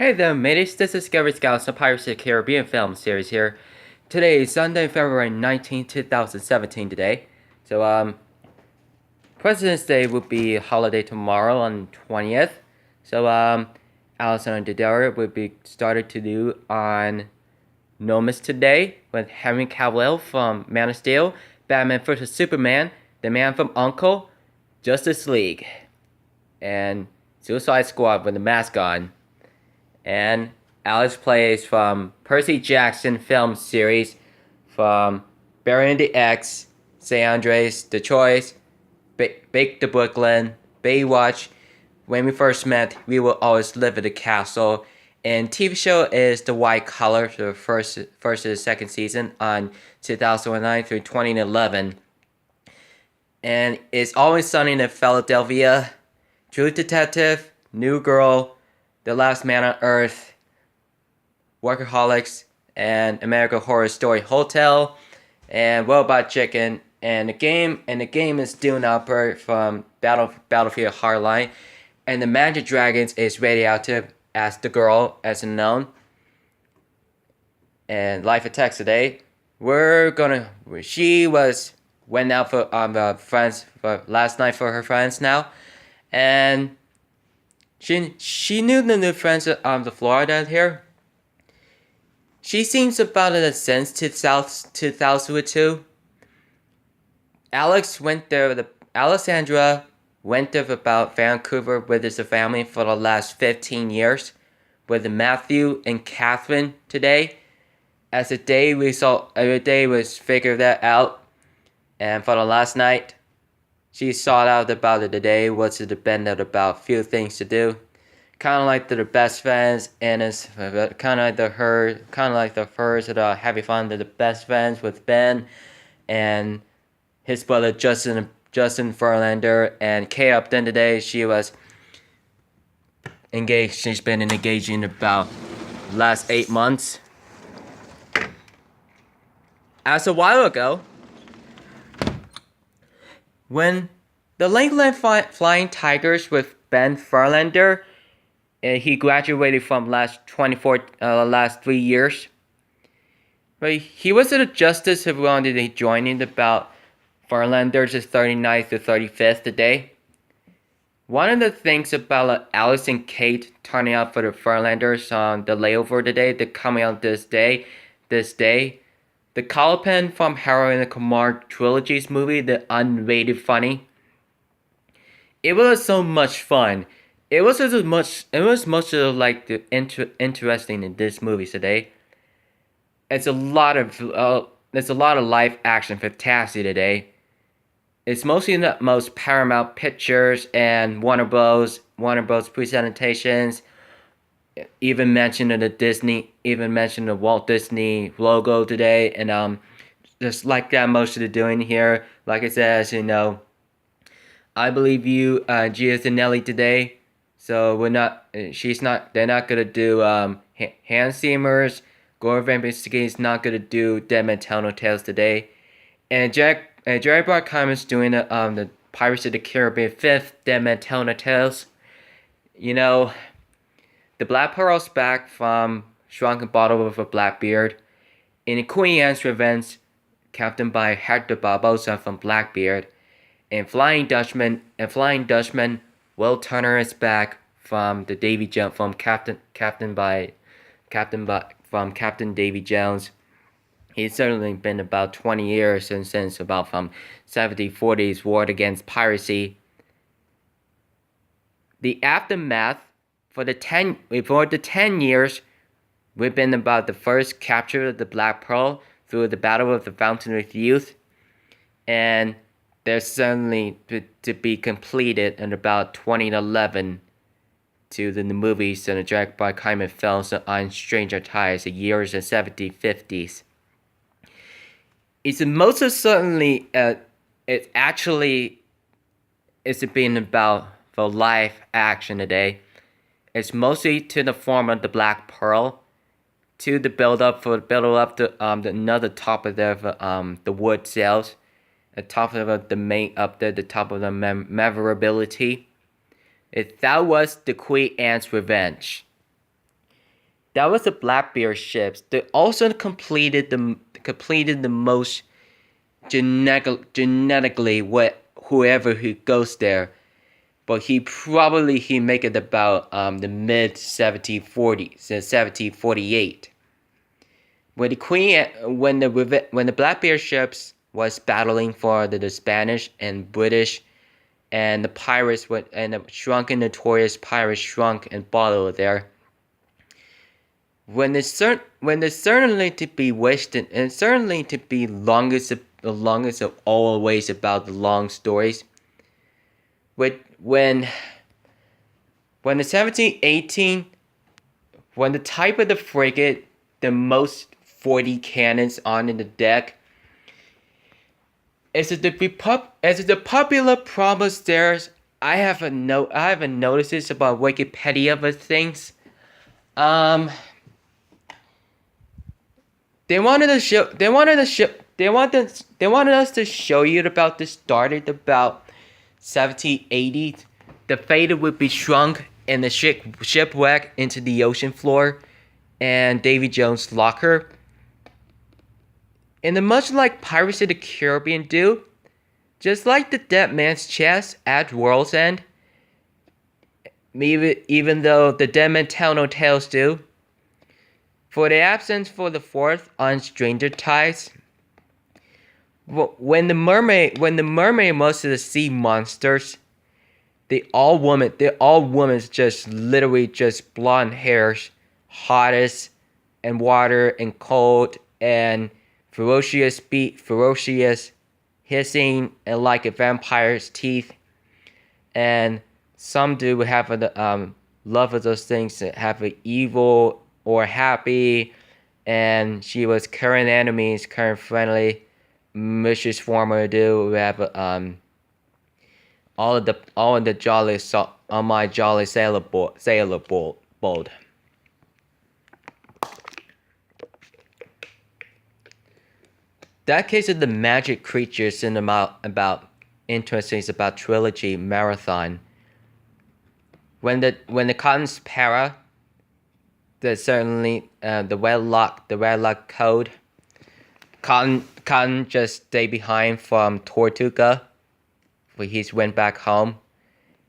Hey there, mateys. This is Discovery Scouts, a Pirates of the Caribbean film series here. Today is Sunday, February 19, 2017 today. So, President's Day will be a holiday tomorrow on 20th. So, Allison and Dedera will be started to do on Nomis today with Henry Cavill from Man of Steel, Batman vs. Superman, The Man from U.N.C.L.E., Justice League, and Suicide Squad with the mask on. And Alex plays from Percy Jackson film series from Barry and the X, San Andreas, The Choice, Bake the Brooklyn, Baywatch, When We First Met, We Will Always Live in the Castle, and TV show is The White Collar, the first and second season on 2009 through 2011. And It's Always Sunny in Philadelphia, True Detective, New Girl, The Last Man on Earth, Workaholics, and American Horror Story Hotel, and Robot Chicken, and the game is Dune Outbreak from Battlefield Hardline, and the Magic Dragons is Radioactive as the girl as known. And Life Attacks today, she went out for friends for last night for her friends now, and she knew the new friends the Florida here. She seems about in a sense to South 2002. Alexandra went there about Vancouver with his family for the last 15 years, with Matthew and Catherine today. As the day we saw, every day was figured that out, and for the last night, she sought out about it today. What's it dependent about few things to do. Kind of like the best friends, and it's kind of like the first having fun. They're the best friends with Ben and his brother Justin Verlander, and Kay Upton today. She was engaged. She's been engaging about last 8 months. As a while ago, when the Lakeland Flying Tigers with Ben Verlander. He graduated from last 3 years. But he was at a justice who wanted to join in about Verlander's 39th to 35th today. One of the things about Alice and Kate turning out for the Verlanders on the layover today, they're coming out this day. The Colopen from Harold and Kumar Trilogy's movie, the unrated funny. It was so much fun. It was much like the interesting in this movie today. It's a lot of live action fantasy today. It's mostly the most Paramount Pictures and Warner Bros. Presentations. Even mentioned the Walt Disney logo today, and just like that most of the doing here. Like it says, I believe you, Gianelli today. So they're not gonna do Hans Zimmer's. Gore Verbinski is not gonna do Dead Man Tell No Tales today. And Jerry Bruckheimer is doing the Pirates of the Caribbean 5th Dead Man Tell No Tales. The Black Pearl's back from Shrunken Bottle with a Blackbeard. In the Queen Anne's Revenge, captained by Hector Barbosa from Blackbeard. And Flying Dutchman, Will Turner is back from the Davy Jones from Captain Davy Jones. He's certainly been about 20 years since about from 70-40s war against piracy. The aftermath for the 10 years, we've been about the first capture of the Black Pearl through the Battle of the Fountain of Youth, and there's certainly to be completed in about 2011 to the movies and the direct by Kyman films on Stranger Tides, the years of 70s, 50s. It's most certainly, it's been about for live action today. It's mostly to the form of the Black Pearl, to the build up to another top of the wood sails. The top of the main up there, the top of the memorability. That was the Queen Anne's Revenge. That was the Blackbeard ships. They also completed the most genetically what whoever who goes there. But he make it about the mid 1740s, 1748. When the Queen, when the Blackbeard ships was battling for the Spanish and British, and the pirates and the shrunken notorious pirates shrunk and bottled there. When it's certainly to be wished, and certainly to be the longest of always about the long stories. When the 1718, when the type of the frigate, the most 40 cannons on in the deck. As the popular promise there, I haven't noticed this about Wikipedia of things. They wanted us to show you about this started about 1780. The fate would be shrunk and the shipwreck into the ocean floor, and Davy Jones' locker. And much like Pirates of the Caribbean do, just like the Dead Man's Chest at World's End, even though the Dead Men Tell No Tales do, for the absence for the fourth on Stranger Tides, when the mermaid most of the sea monsters, they're all women, just literally just blonde hairs, hottest, and water and cold and ferocious hissing and like a vampire's teeth, and some do have the love of those things that have an evil or happy, and she was current enemies, current friendly, Mrs. Former do. We have all of the jolly on my jolly sailor boat. That case of the magic creatures in about interesting about trilogy marathon. When the cotton's para, there's certainly the wedlock code. Cotton just stay behind from Tortuga, where he's went back home,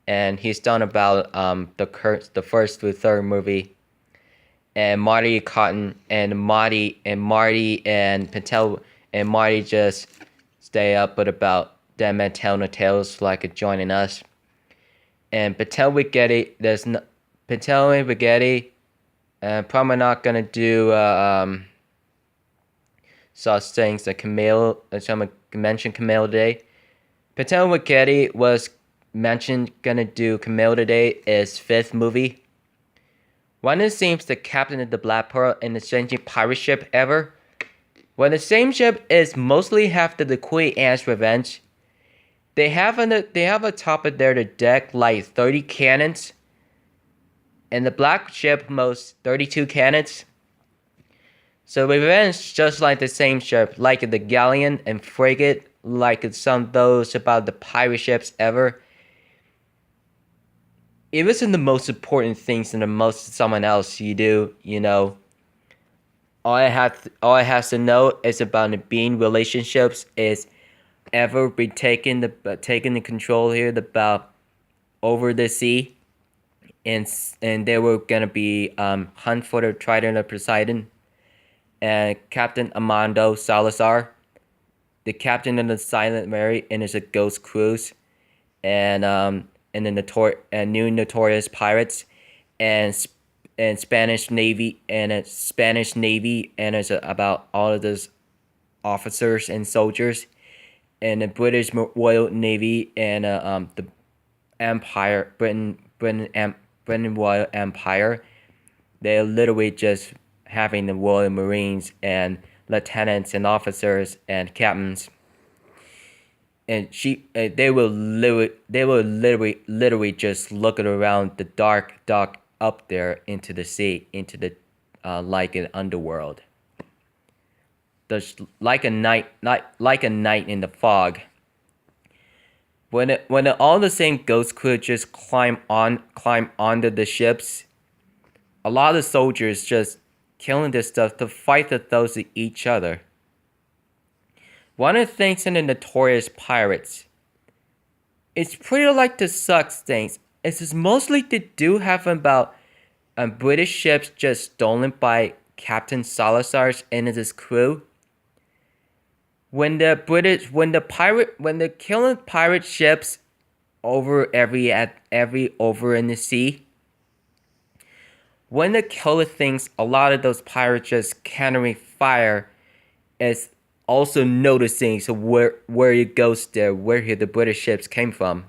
and he's done about the first through third movie. And Marty Cotton and Marty and Patel and Marty just stay up with about Dead Men Tell No Tales like joining us. And Patel and Spaghetti. Probably not gonna do such things like someone mentioned Camille today. Patel Spaghetti was mentioned gonna do Camille today is fifth movie. One of the seems the captain of the Black Pearl in the strangest pirate ship ever. When the same ship is mostly after the Queen Anne's Revenge, they have a top of their deck like 30 cannons. And the black ship most 32 cannons. So Revenge just like the same ship, like the galleon and frigate, like some of those about the pirate ships ever. It isn't the most important things than the most someone else you do, you know. All I have to know is about the being relationships is ever be taking the control here about over the sea. And they were gonna be hunt for the Trident of Poseidon, and Captain Armando Salazar, the captain of the Silent Mary, and it's a ghost cruise, and the new notorious pirates, and Spanish Navy, and it's about all of those officers and soldiers, and the British Royal Navy, and the Empire, Britain Royal Empire. They're literally just having the Royal Marines and lieutenants and officers and captains. And they will literally just looking around the dark up there into the sea, into the like an underworld. There's like a night in the fog. When all the same ghost could just climb onto the ships, a lot of soldiers just killing this stuff to fight those of each other. One of the things in the Notorious Pirates, it's pretty like the sucks things. It's mostly to do have about British ships just stolen by Captain Salazar's and his crew. When the killing pirate ships over over in the sea. When they kill things, a lot of those pirates just countering fire is also noticing where it goes there, where the British ships came from.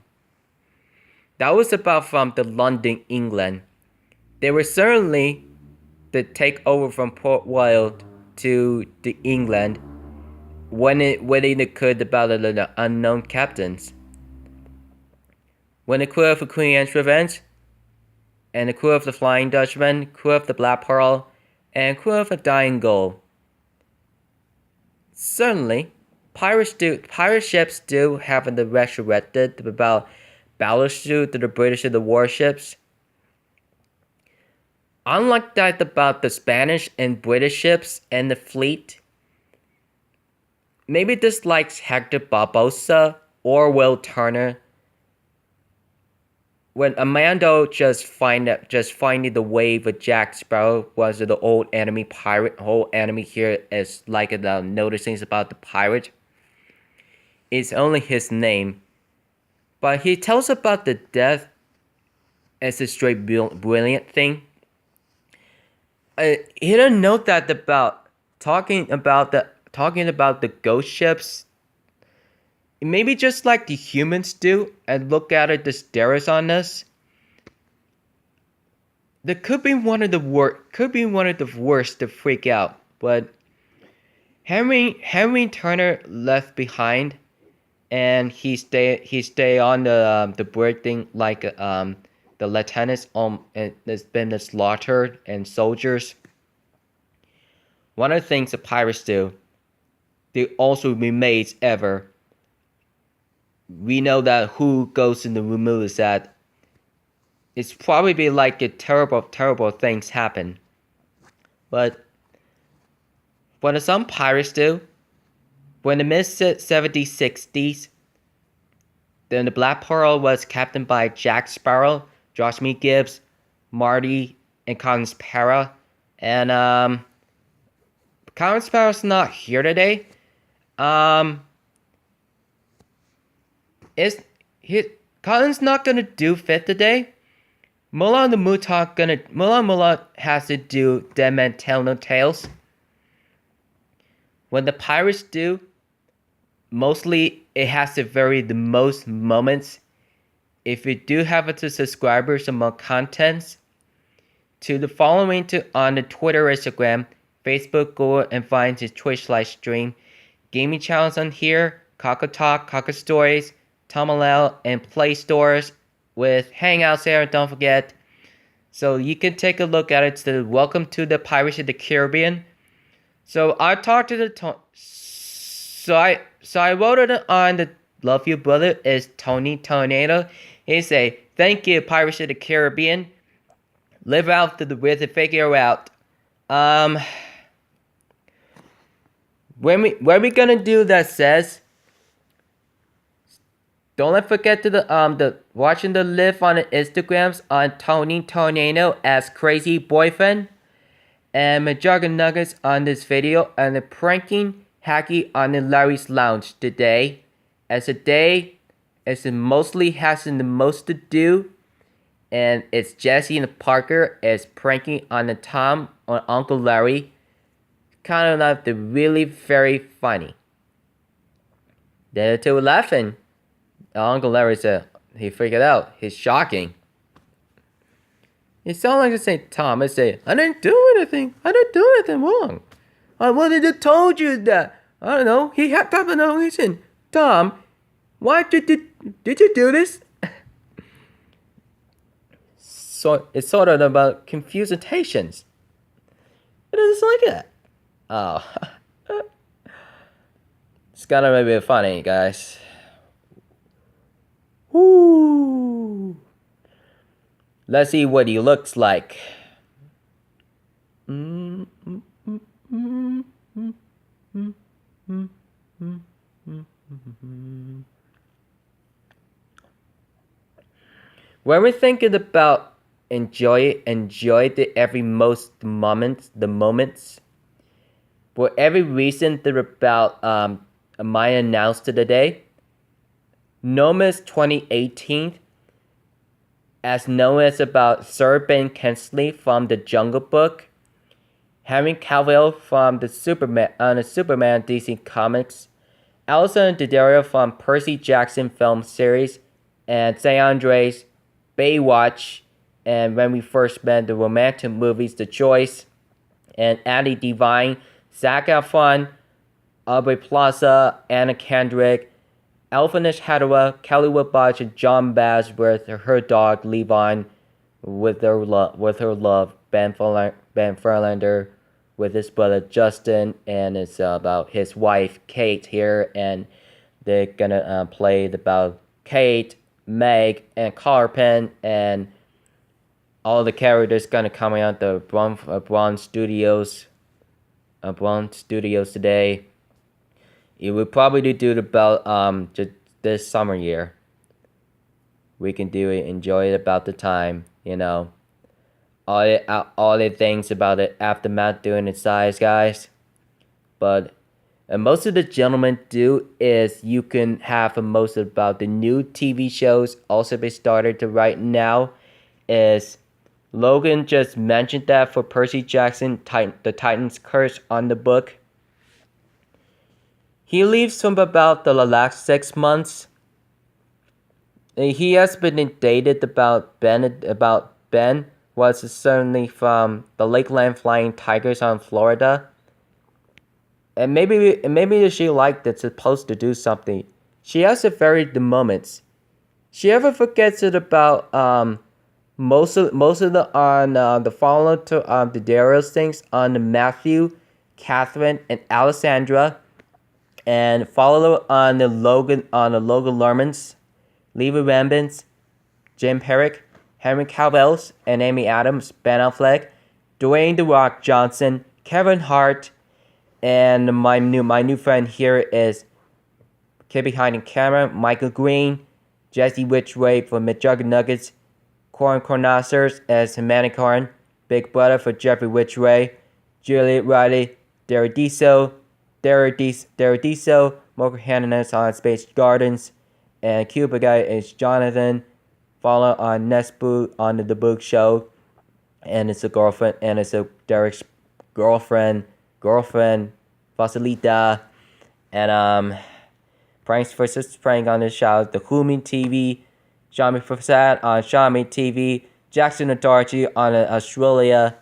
That was about from the London, England. They were certainly the takeover from Port Royal to the England when they could about the unknown captains. When the crew of the Queen Anne's Revenge, and the crew of the Flying Dutchman, crew of the Black Pearl, and crew of the Dying Gull. Certainly, pirate ships do have the resurrected about battleships to the British and the warships. Unlike that about the Spanish and British ships and the fleet, maybe this likes Hector Barbosa or Will Turner. When Amando just finding the wave of Jack Sparrow was the old enemy pirate, whole enemy here is like noticing about the pirate. It's only his name, but he tells about the death as a straight brilliant thing. He didn't know that about talking about the ghost ships. Maybe just like the humans do and look at it, the stares on us. That could be one of the worst to freak out. But Henry Turner left behind, and he stay on the bird thing like the lieutenants has been slaughtered and soldiers. One of the things the pirates do, they also remains ever. We know that who goes in the remove is that it's probably like a terrible things happen. But what some pirates do, when the mid-70s, 60s, then the Black Pearl was captained by Jack Sparrow, Josh Mead Gibbs, Marty, and Colin Sparrow. And Colin Sparrow's not here today. Colin's not gonna do fifth today. Mullah the Mullah has to do Dead Man Tell No Tales. When the pirates do, mostly it has to vary the most moments. If you do have the subscribers among contents, to the following on the Twitter, Instagram, Facebook, Google, and find his Twitch live stream, gaming channels on here, Coco Talk, Coco Stories, Tomalel, and Play Stores with Hangouts there. Don't forget. So you can take a look at it. So welcome to the Pirates of the Caribbean. So I talked to the so I wrote it on the Love You Brother is Tony Tornado. He say, thank you, Pirates of the Caribbean. Live out to the with and figure out. When we gonna do that says, don't forget to the watching the live on the Instagrams on Tony Tornado as Crazy Boyfriend, and Majorga Nuggets on this video, and the pranking Hacky on the Larry's Lounge today. As a day, as it mostly has the most to do, and it's Jesse and Parker is pranking on the Tom on Uncle Larry. Kind of like the really very funny. The two laughing. Uncle Larry said he freaked out. He's shocking. It sounds like to say Tom. I say I didn't do anything. I didn't do anything wrong. I wanted to told you that. I don't know. He had to no reason. Tom, why did you do this? So it's sort of about confusitations. It is like that. Oh, it's gonna be funny, guys. Woo! Let's see what he looks like. Mm, mm, mm, mm, mm, mm, mm, mm. When we're thinking about enjoy the every the moments. For every reason that about Maya announced today, Noma's 2018, as known as about Sir Ben Kingsley from the Jungle Book, Henry Cavill from the Superman DC Comics, Alison Daddario from Percy Jackson film series, and San Andreas, Baywatch, and when we first met the romantic movies The Choice, and Andy Devine, Zac Efron, Aubrey Plaza, Anna Kendrick, Alphonse Hadaway, Kelly Woodbotch, and John Bass with her dog Levon, with her love Ben Furlander, with his brother Justin, and it's about his wife Kate here, and they're gonna play about Kate, Meg, and Carpen, and all the characters gonna come out the Bronze Studios today. It will probably do about just this summer year. We can do it, enjoy it about the time, all the things about the aftermath doing its size, guys. But most of the gentlemen do is you can have most about the new TV shows also be started to right now. Is Logan just mentioned that for Percy Jackson, the Titan's Curse on the book. He leaves from about the last 6 months. He has been dated about Ben was certainly from the Lakeland Flying Tigers on Florida. And maybe she liked it, supposed to do something. She has a very the moments. She ever forgets it about most of the on the follow to the Darius things on Matthew, Catherine, and Alessandra, and follow on the Logan Lermans, Leva Rambins, Jim Herrick, Henry Cavill, and Amy Adams, Ben Affleck, Dwayne The Rock Johnson, Kevin Hart, and my new friend here is Kid Behind the Camera, Michael Green, Jesse Ridgway from McJuggernuggets, Corin Cornacers as Manicorn, Big Brother for Jeffrey Ridgway, Juliet Riley, Daradiso, Mocha Hannah on Space Gardens, and Cuba Guy is Jonathan. Follow on Nesboot on the Book Show, and it's a girlfriend, and it's a Derek's girlfriend, Vasilita, and Frank's versus Frank on the show, the Human TV, Shami Prasad on Shami TV, Jackson Authority on Australia.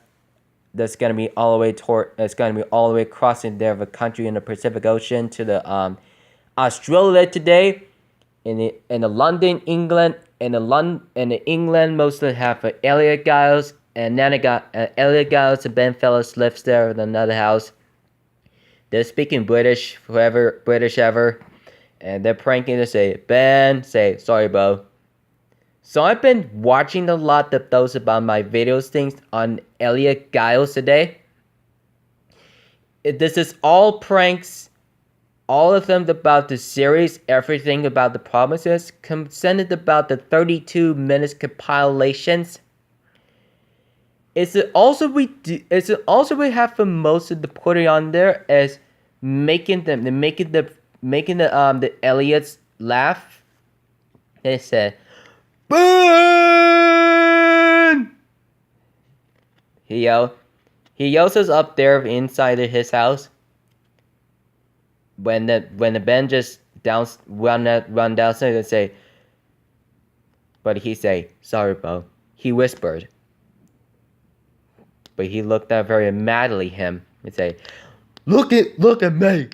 That's gonna be all the way crossing the country in the Pacific Ocean to the Australia today. In the London, England, in the England mostly have Elliot Giles, and then I got Elliot Giles and Ben Fellows lives there in another house. They're speaking British, whoever British ever, and they're pranking to say Ben, say sorry, bro. So I've been watching a lot of those about my videos things on Elliot Giles today. This is all pranks. All of them about the series, everything about the promises, consented about the 32 minutes compilations. It's also we have for most of the putting on there as making the Elliots laugh. They said, "Burn!" He yells us up there inside of his house. When the Ben just run downstairs and say, but he say, sorry, bro. He whispered. But he looked at very madly him and say, look at me.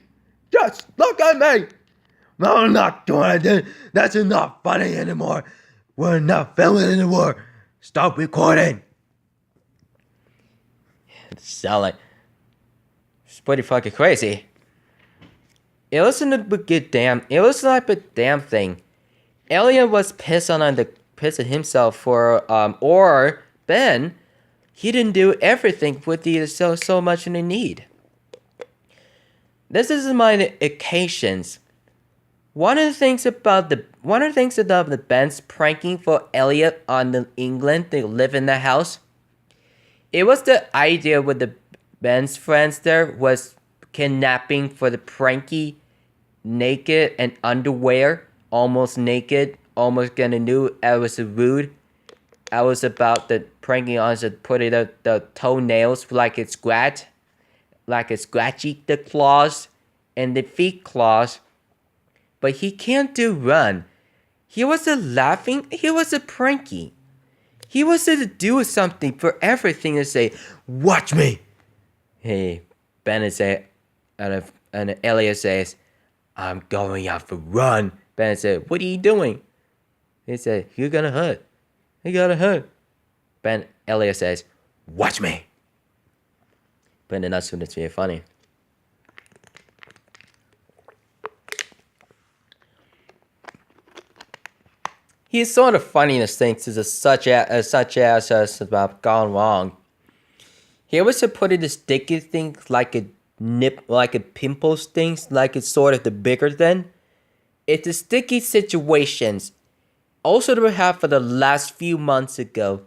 Just look at me. No, I'm not doing it. That's not funny anymore. We're not filming anymore. Stop recording. It's pretty fucking crazy. It was like a damn thing. Elliot was pissing himself for or Ben he didn't do everything with the so much in the need. This is my occasions. One of the things about the Ben's pranking for Elliot on the England to live in the house. It was the idea with the Ben's friends there was kidnapping for the pranky, naked and underwear, almost naked, almost gonna do. I was rude. I was about the pranking on to putting the toenails like it's scratchy the claws and the feet claws. But he can't do run. He was laughing. He was a pranky. He was to do something for everything to say, watch me. Hey, Ben said, and Elliot says, I'm going out for run. Ben said, what are you doing? He said, you're gonna hurt. You gotta hurt. Elliot says, watch me. But then that's when it's really funny. He's sort of funniest things is such as about gone wrong. He was to put in the sticky things like a pimples things, like it's sort of the bigger than. It's the sticky situations. Also to have for the last few months ago,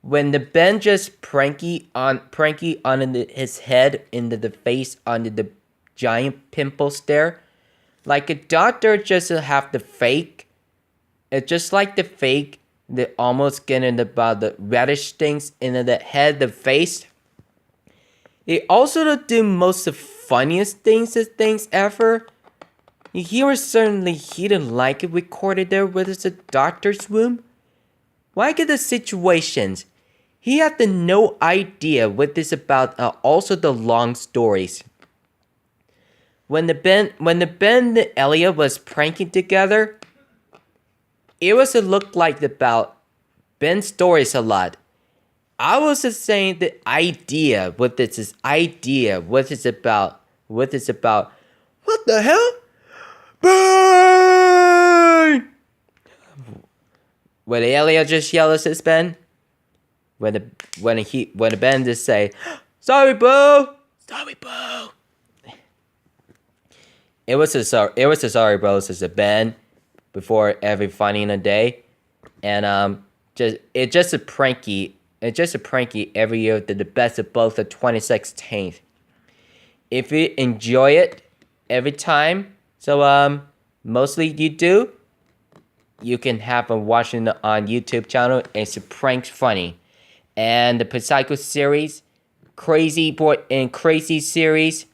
when the Ben just pranky on his head into the face under the giant pimples there, like a doctor just have the fake. It's just like the fake, they almost getting about the reddish things into the head, the face. It also do most of the funniest things ever. He was certainly he didn't like it recorded there with the doctor's room. Why get the situations? He had no idea what this about. Also the long stories. When the Ben and Elliot was pranking together. It was to look like about Ben's stories a lot. I was just saying the idea, what it's about. What the hell? Burn! When Elliot just yells at Ben, when the Ben just say, sorry, bro. It was a sorry, bro. It's a Ben. Before every funny in a day, and it's just a pranky every year to the best of both the 2016. If you enjoy it every time, so mostly you do, you can have a watching on YouTube channel. It's a prank funny, and the Psycho series, crazy series,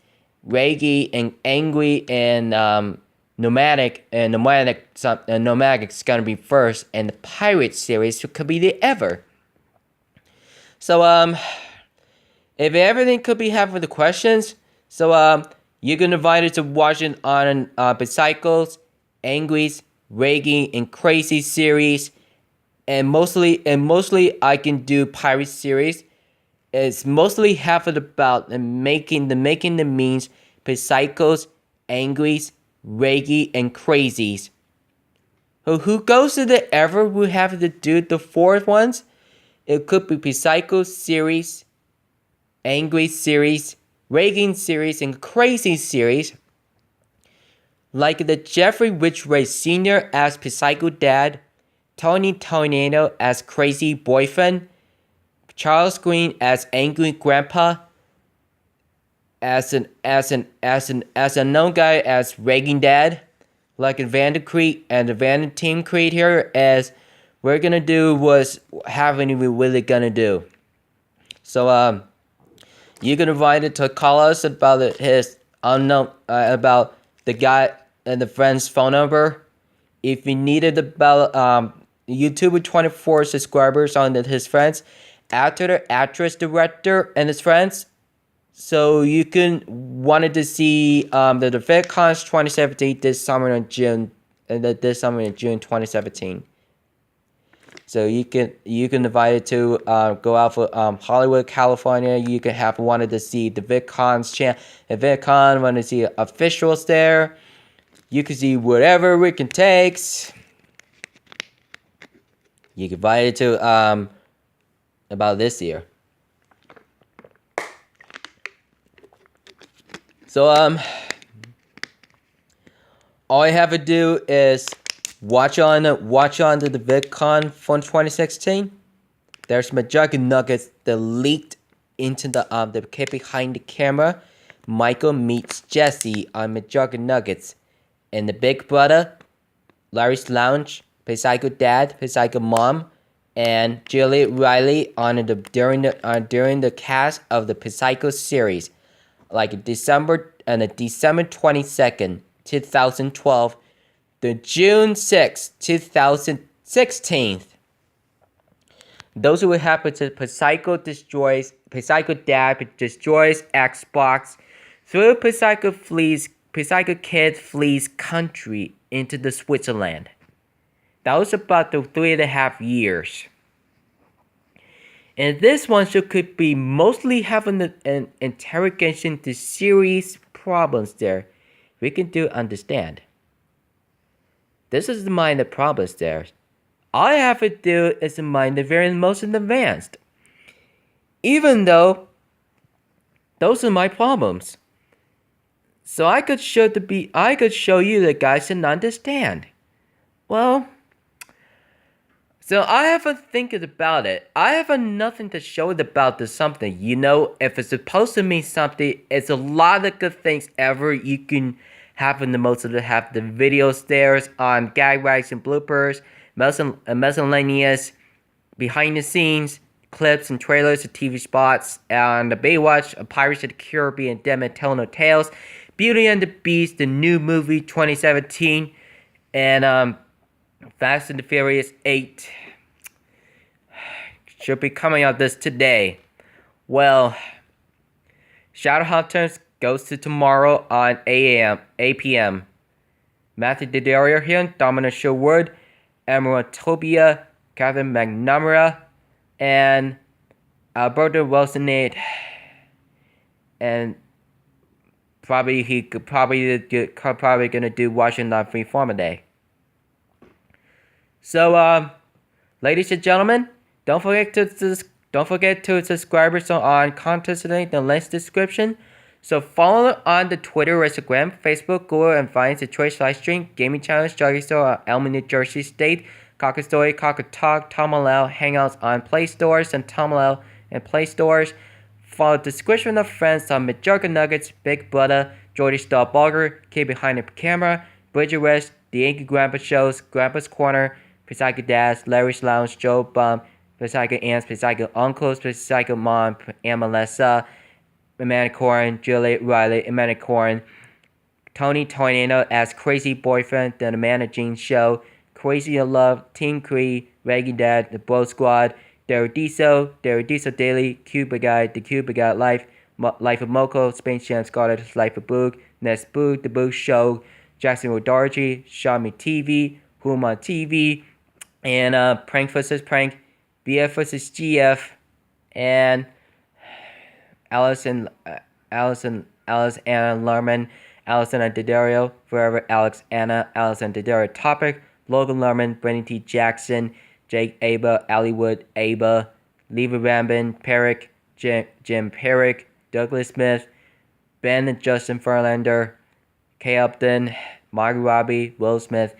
Reggie and angry and Nomadic is gonna be first, and the Pirate series could be the ever. So if everything could be having the questions, so you can invite it to watching on Bicycles, Angries, Reggae, and Crazy series, and mostly I can do Pirate series. It's mostly half of about making the means Bicycles, Angries, Reggae and Crazies. Who goes to the ever will have to do the fourth ones? It could be Psycho series, Angry series, Reggae series, and Crazy series. Like the Jeffrey Ridgway Sr. as Psycho Dad, Tony Tornado as Crazy Boyfriend, Charles Green as Angry Grandpa, as a known guy as Reagan Dad, like a Vander Creek and the Vander Team Creed here, as we're gonna do was having we really gonna do. So you can invite it to call us about his unknown about the guy and the friend's phone number. If you needed about YouTuber24 subscribers on his friends, after the actress, director, and his friends. So you can wanted to see the VidCons 2017 this summer in June 2017. So you can invite it to go out for Hollywood, California. You can have wanted to see the VidCon's channel. If VidCon wanted to see officials there, you can see whatever Rick can takes. You can invite it to about this year. So all you have to do is watch on the VidCon from 2016. There's McJuggerNuggets that leaked into the kid behind the camera. Michael meets Jesse on McJuggerNuggets, and the Big Brother, Larry's Lounge, Psycho Dad, Psycho Mom, and Julie Riley during the cast of the Psycho series, like December 22nd, 2012, to June 6th, 2016. Those who happen to Psycho Dad destroys Xbox, through Psycho Kid flees country into the Switzerland. That was about the 3.5 years. And this one could be mostly having an interrogation to serious problems there. We can understand. This is the mind of problems there. All I have to do is mind the very most advanced. Even though those are my problems. So I could show you the guys and understand. Well, so I haven't think about it. I have nothing to show it about this something. You know, if it's supposed to mean something, it's a lot of good things ever you can have in the most of it. Have the videos there on gag rags and bloopers, miscellaneous behind the scenes clips and trailers of TV spots, and the Baywatch, Pirates of the Caribbean, Dem and Tell No Tales, Beauty and the Beast, the new movie 2017, and Fast and the Furious 8 should be coming out today. Well, Shadowhunters goes to tomorrow on 8 p.m. Matthew Daddario here, Dominic Sherwood, Emerald Tobia, Catherine McNamara, and Alberto Wilsonade, and probably gonna do Washington Freeform Day. So, ladies and gentlemen, don't forget to subscribe us on contest link in the links description. So follow on the Twitter, Instagram, Facebook, Google, and Vine, the Twitch live stream, gaming channels, Joggy Store, Elm, New Jersey State, Cocker Story, Cocker Talk, Tomalel, Hangouts on Play Stores, and Tomalel and Play Stores. Follow the description of friends on McJuggerNuggets, Big Brother, Jordy Star Bulger, Kid Behind the Camera, Bridget West, The Yankee Grandpa Shows, Grandpa's Corner, Psycho Dads, Larry's Lounge, Joe Bum, Psycho Aunts, Psycho Uncles, Psycho Mom, and Melissa, Amanda Corrin, Julie Riley, Amanda Corrin, Tony Tornado as Crazy Boyfriend, The Amanda Jean Show, Crazy in Love, Team Cree, Reggie Dad, The Bro Squad, Derodiso Daily, Cuba Guy, The Cuba Guy Life, Life of Moko, Space Jam Scottish, Life of Boog, Nest Boog, The Boog Show, Jackson Rodargy, Xiaomi TV, Huma TV, and Prank vs. Prank, BF vs. GF, and Alice Anna Lerman, Alice Anna Daddario, Forever Alex Anna, Alice Anna Daddario Topic, Logan Lerman, Brendan T. Jackson, Jake Aba, Allywood Aba, Leva Rambin, Perrick, Jim Perrick, Douglas Smith, Ben and Justin Verlander, Kay Upton, Margot Robbie, Will Smith,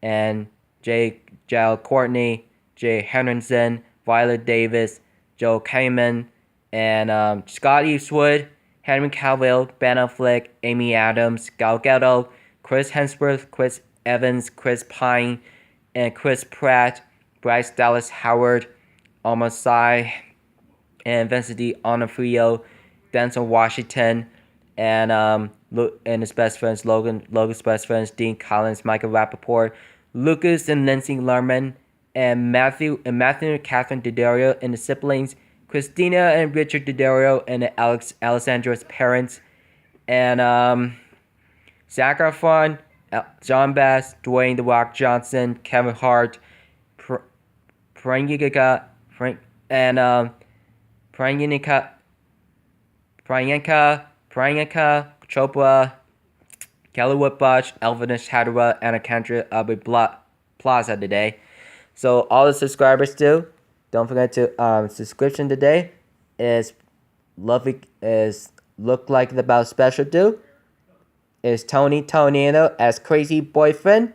and Jale Courtney, Jay Henderson, Violet Davis, Joe Kamen, and Scott Eastwood, Henry Cavill, Ben Affleck, Amy Adams, Gal Gadot, Chris Hemsworth, Chris Evans, Chris Pine, and Chris Pratt, Bryce Dallas Howard, Omar Sy, and Vincent D'Onofrio, Denzel Washington, and his best friends, Logan's best friends, Dean Collins, Michael Rappaport, Lucas and Lindsay Lerman, and Matthew and Catherine Daddario, and the siblings, Christina and Richard Daddario, and Alessandra's parents, and Zac Efron, John Bass, Dwayne The Rock Johnson, Kevin Hart, Priyanka Chopra, Kelly Whitbotch, Elvin Hadra, and Kendra Aubrey Plaza today. So all the subscribers do. Don't forget to subscription today is look like about special dude is Tony Tornado as crazy boyfriend,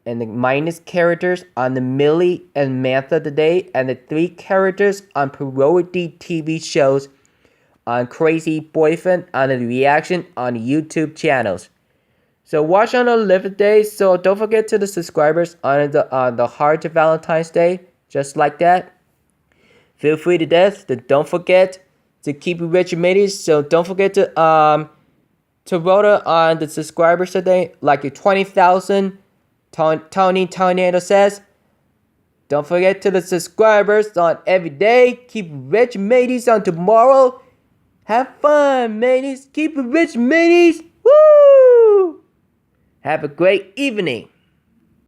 and the minus characters on the Millie and Mantha today, and the 3 characters on parody TV shows on Crazy Boyfriend on the reaction on YouTube channels. So watch on the live day. So don't forget to the subscribers on the Heart to Valentine's Day, just like that. Feel free to death. Don't forget to keep it rich and mateys. So don't forget to vote on the subscribers today, like your 20,000. Tony Tornado says. Don't forget to the subscribers on every day. Keep it rich, mateys, on tomorrow. Have fun, mateys. Keep it rich, mateys. Woo! Have a great evening.